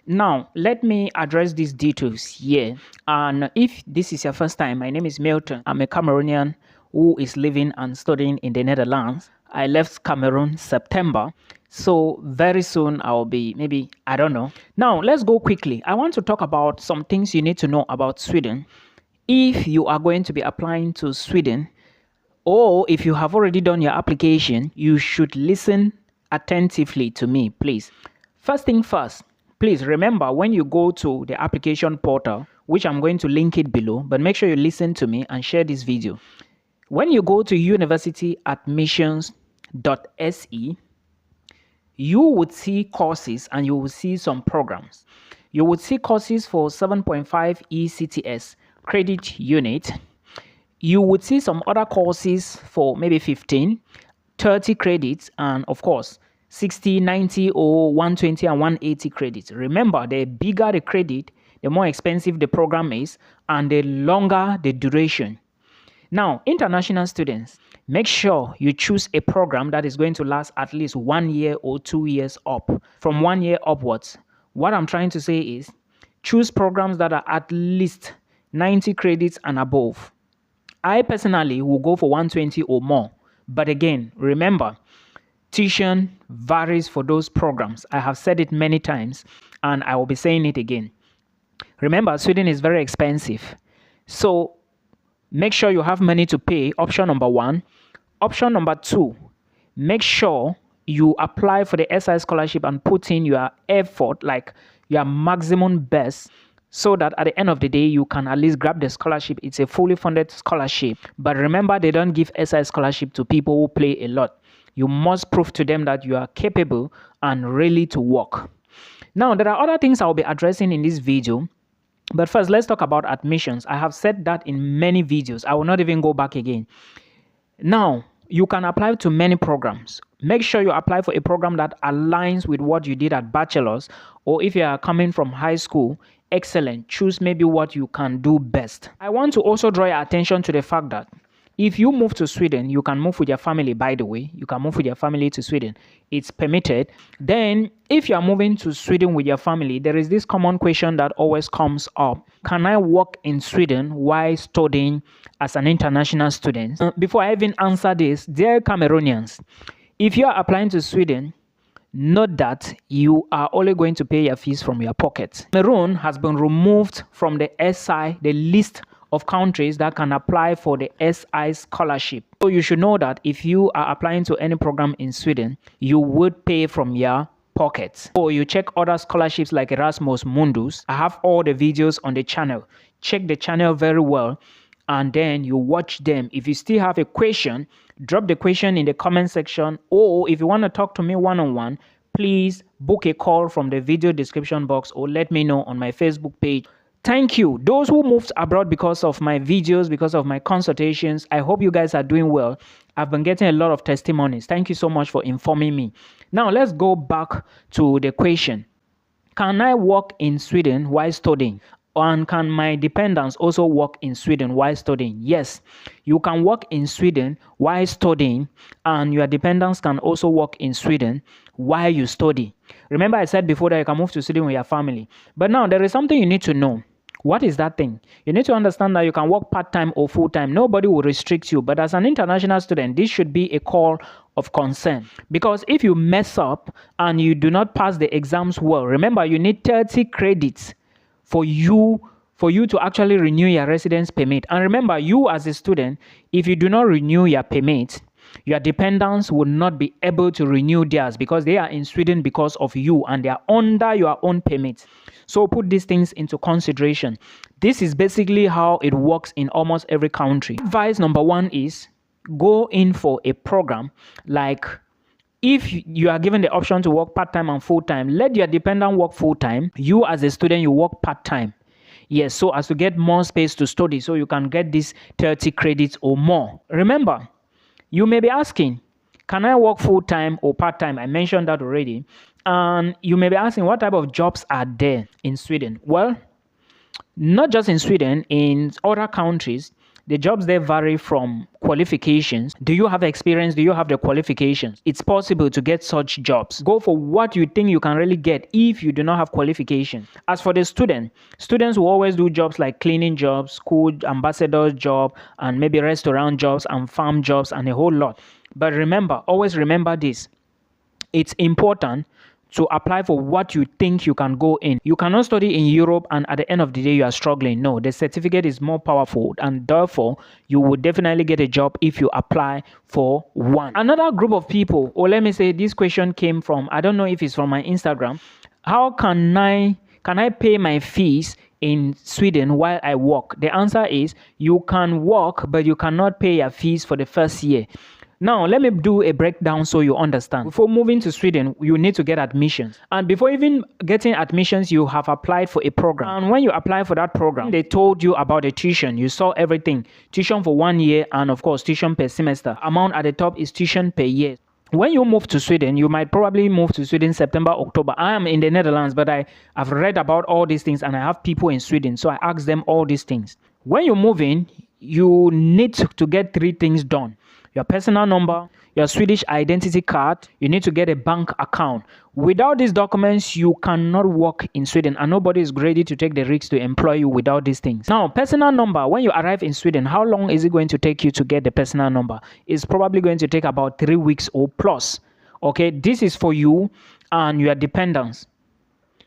Now, let me address these details here. And if this is your first time, my name is Milton. I'm a Cameroonian who is living and studying in the Netherlands. I left Cameroon September. So very soon I'll be maybe, I don't know. Now, let's go quickly. I want to talk about some things you need to know about Sweden. If you are going to be applying to Sweden, or if you have already done your application, you should listen attentively to me, please. First thing first, please remember when you go to the application portal, which I'm going to link it below, but make sure you listen to me and share this video. When you go to universityadmissions.se, you would see courses and you will see some programs. You would see courses for 7.5 ECTS credit unit. You would see some other courses for maybe 15, 30 credits, and of course, 60, 90, or 120 and 180 credits. Remember, the bigger the credit, the more expensive the program is, and the longer the duration. Now, international students, make sure you choose a program that is going to last at least 1 year or 2 years up. From 1 year upwards, what I'm trying to say is choose programs that are at least 90 credits and above. I personally will go for 120 or more. But again, remember, tuition varies for those programs. I have said it many times and I will be saying it again. Remember, Sweden is very expensive. So make sure you have money to pay, option number 1. Option number 2, make sure you apply for the SI scholarship and put in your effort, like your maximum best, so that at the end of the day, you can at least grab the scholarship. It's a fully funded scholarship. But remember, they don't give SI scholarship to people who play a lot. You must prove to them that you are capable and ready to work. Now, there are other things I'll be addressing in this video. But first, let's talk about admissions. I have said that in many videos. I will not even go back again. Now, you can apply to many programs. Make sure you apply for a program that aligns with what you did at bachelor's, or if you are coming from high school, excellent. Choose maybe what you can do best. I want to also draw your attention to the fact that if you move to Sweden, you can move with your family, by the way. You can move with your family to Sweden. It's permitted. Then, if you are moving to Sweden with your family, there is this common question that always comes up. Can I work in Sweden while studying as an international student? Before I even answer this, dear Cameroonians, if you are applying to Sweden, note that you are only going to pay your fees from your pocket. Cameroon has been removed from the SI, the list of countries that can apply for the SI scholarship. So you should know that if you are applying to any program in Sweden, you would pay from your pockets. Or you check other scholarships like Erasmus Mundus. I have all the videos on the channel. Check the channel very well and then you watch them. If you still have a question, drop the question in the comment section, or if you want to talk to me one-on-one, please book a call from the video description box or let me know on my Facebook page. Thank you. Those who moved abroad because of my videos, because of my consultations, I hope you guys are doing well. I've been getting a lot of testimonies. Thank you so much for informing me. Now, let's go back to the question. Can I work in Sweden while studying? And can my dependents also work in Sweden while studying? Yes, you can work in Sweden while studying, and your dependents can also work in Sweden while you study. Remember, I said before that you can move to Sweden with your family. But now there is something you need to know. What is that thing? You need to understand that you can work part-time or full-time. Nobody will restrict you. But as an international student, this should be a call of concern. Because if you mess up and you do not pass the exams well, remember you need 30 credits for you to actually renew your residence permit. And remember, you as a student, if you do not renew your permit, your dependents will not be able to renew theirs because they are in Sweden because of you and they are under your own permit. So put these things into consideration. This is basically how it works in almost every country. Advice number 1 is go in for a program like, if you are given the option to work part-time and full-time, let your dependent work full-time. You as a student, you work part-time. Yes, so as to get more space to study, so you can get these 30 credits or more. Remember, you may be asking, can I work full-time or part-time? I mentioned that already. And you may be asking, what type of jobs are there in Sweden? Well, not just in Sweden, in other countries, The jobs there vary from qualifications. Do you have experience? Do you have the qualifications? It's possible to get such jobs. Go for what you think you can really get if you do not have qualification. As for the students will always do jobs like cleaning jobs, school ambassador job, and maybe restaurant jobs and farm jobs and a whole lot. But remember, always remember this. It's important to apply for what you think you can go in. You cannot study in Europe and at the end of the day you are struggling. No, the certificate is more powerful, and therefore you will definitely get a job if you apply for one. Another group of people, or let me say this question came from, I don't know if it's from my Instagram. How can I pay my fees in Sweden while I work? The answer is you can work, but you cannot pay your fees for the first year. Now, let me do a breakdown so you understand. Before moving to Sweden, you need to get admissions. And before even getting admissions, you have applied for a program. And when you apply for that program, they told you about the tuition. You saw everything. Tuition for 1 year and, of course, tuition per semester. Amount at the top is tuition per year. When you move to Sweden, you might probably move to Sweden September, October. I am in the Netherlands, but I've read about all these things and I have people in Sweden. So I asked them all these things. When you move in, you need to get 3 things done. Your personal number, your Swedish identity card, you need to get a bank account. Without these documents, you cannot work in Sweden, and nobody is ready to take the risk to employ you without these things. Now, personal number, when you arrive in Sweden, how long is it going to take you to get the personal number? It's probably going to take about 3 weeks or plus. Okay, this is for you and your dependents.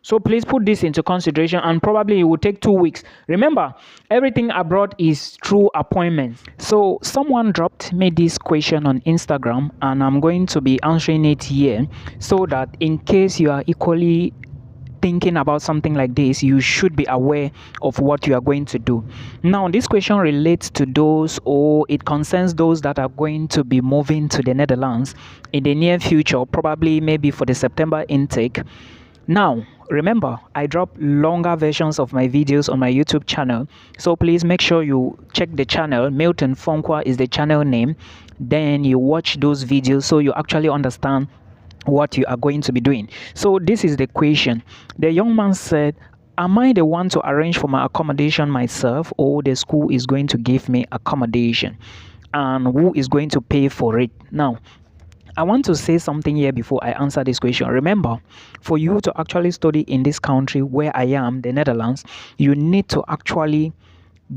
So please put this into consideration, and probably it will take 2 weeks. Remember, everything abroad is through appointments. So someone dropped me this question on Instagram, and I'm going to be answering it here so that in case you are equally thinking about something like this, you should be aware of what you are going to do. Now, this question relates to those, or it concerns those that are going to be moving to the Netherlands in the near future, probably maybe for the September intake. Now, remember, I drop longer versions of my videos on my YouTube channel, so please make sure you check the channel. Milton Fonkwa is the channel name. Then you watch those videos so you actually understand what you are going to be doing. So this is the question. The young man said, am I the one to arrange for my accommodation myself, or the school is going to give me accommodation? And who is going to pay for it? Now, I want to say something here before I answer this question. Remember, for you to actually study in this country where I am, the Netherlands, you need to actually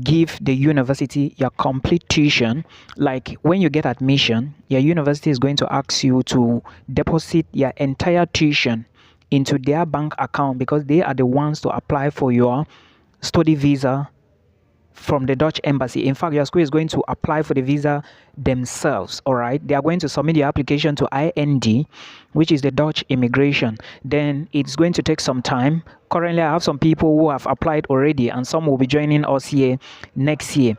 give the university your complete tuition. Like when you get admission, your university is going to ask you to deposit your entire tuition into their bank account, because they are the ones to apply for your study visa from the Dutch embassy. In fact, your school is going to apply for the visa themselves. All right, they are going to submit the application to IND, which is the Dutch immigration. Then it's going to take some time. Currently, I have some people who have applied already, and some will be joining us here next year.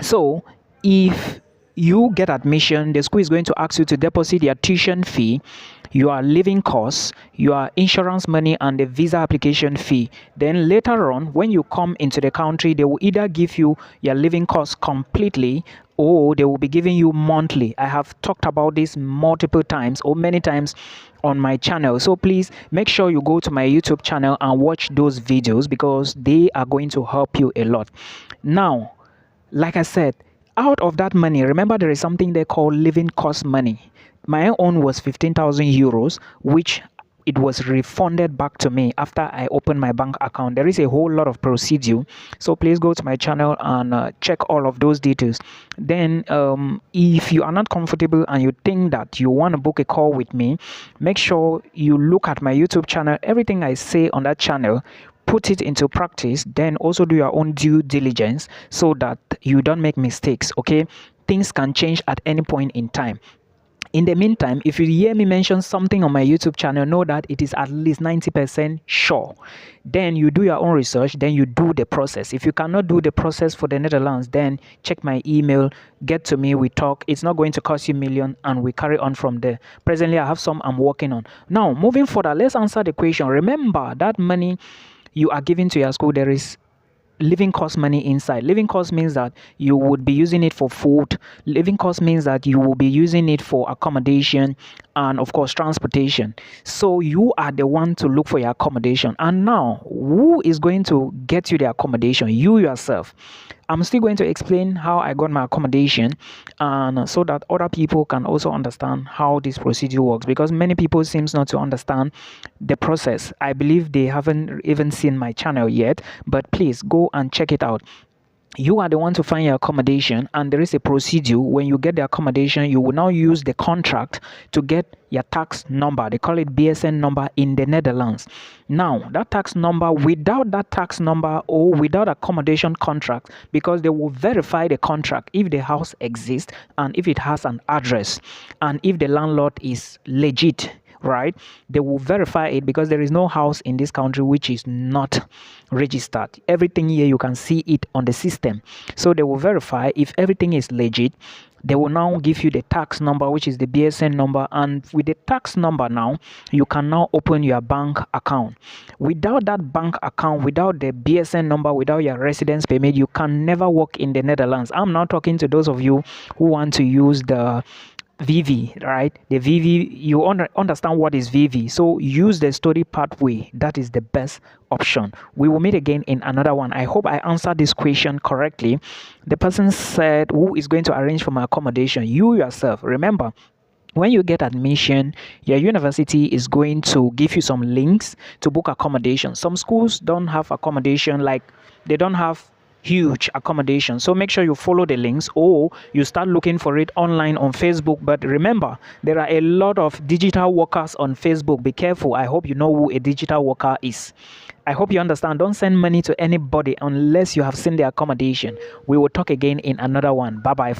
So if you get admission, the school is going to ask you to deposit your tuition fee, your living costs, your insurance money, and the visa application fee. Then later on, when you come into the country, they will either give you your living costs completely, or they will be giving you monthly. I have talked about this multiple times, or many times on my channel. So please make sure you go to my YouTube channel and watch those videos, because they are going to help you a lot. Now, like I said, out of that money, remember there is something they call living cost money. My own was 15,000 euros, which it was refunded back to me after I opened my bank account. There is a whole lot of procedure, so please go to my channel and check all of those details. Then if you are not comfortable and you think that you want to book a call with me, make sure you look at my YouTube channel. Everything I say on that channel, put it into practice. Then also do your own due diligence so that you don't make mistakes. Okay, things can change at any point in time. In the meantime, if you hear me mention something on my YouTube channel, know that it is at least 90% sure. Then you do your own research, then you do the process. If you cannot do the process for the Netherlands, then check my email, get to me, we talk. It's not going to cost you millions, and we carry on from there. Presently, I have some I'm working on. Now, moving further, let's answer the question. Remember that money you are giving to your school, there is living cost money inside. Living cost means that you would be using it for food. Living cost means that you will be using it for accommodation and of course transportation. So you are the one to look for your accommodation. And now, who is going to get you the accommodation? You yourself. I'm still going to explain how I got my accommodation, and so that other people can also understand how this procedure works, because many people seems not to understand the process. I believe they haven't even seen my channel yet, but please go and check it out. You are the one to find your accommodation, and there is a procedure. When you get the accommodation, you will now use the contract to get your tax number. They call it BSN number in the Netherlands. Now, that tax number, without that tax number or without accommodation contract, because they will verify the contract if the house exists and if it has an address and if the landlord is legit, right? They will verify it, because there is no house in this country which is not registered. Everything here, you can see it on the system. So they will verify if everything is legit. They will now give you the tax number, which is the BSN number, and with the tax number now, you can now open your bank account. Without that bank account, without the BSN number, without your residence permit, you can never work in the Netherlands. I'm now talking to those of you who want to use the VV, right? The VV, you understand what is VV. So use the study pathway. That is the best option. We will meet again in another one. I hope I answered this question correctly. The person said, who is going to arrange for my accommodation? You yourself. Remember, when you get admission, your university is going to give you some links to book accommodation. Some schools don't have accommodation, like they don't have huge accommodation. So make sure you follow the links, or you start looking for it online on Facebook. But remember, there are a lot of digital workers on Facebook. Be careful. I hope you know who a digital worker is. I hope you understand. Don't send money to anybody unless you have seen the accommodation. We will talk again in another one. Bye bye.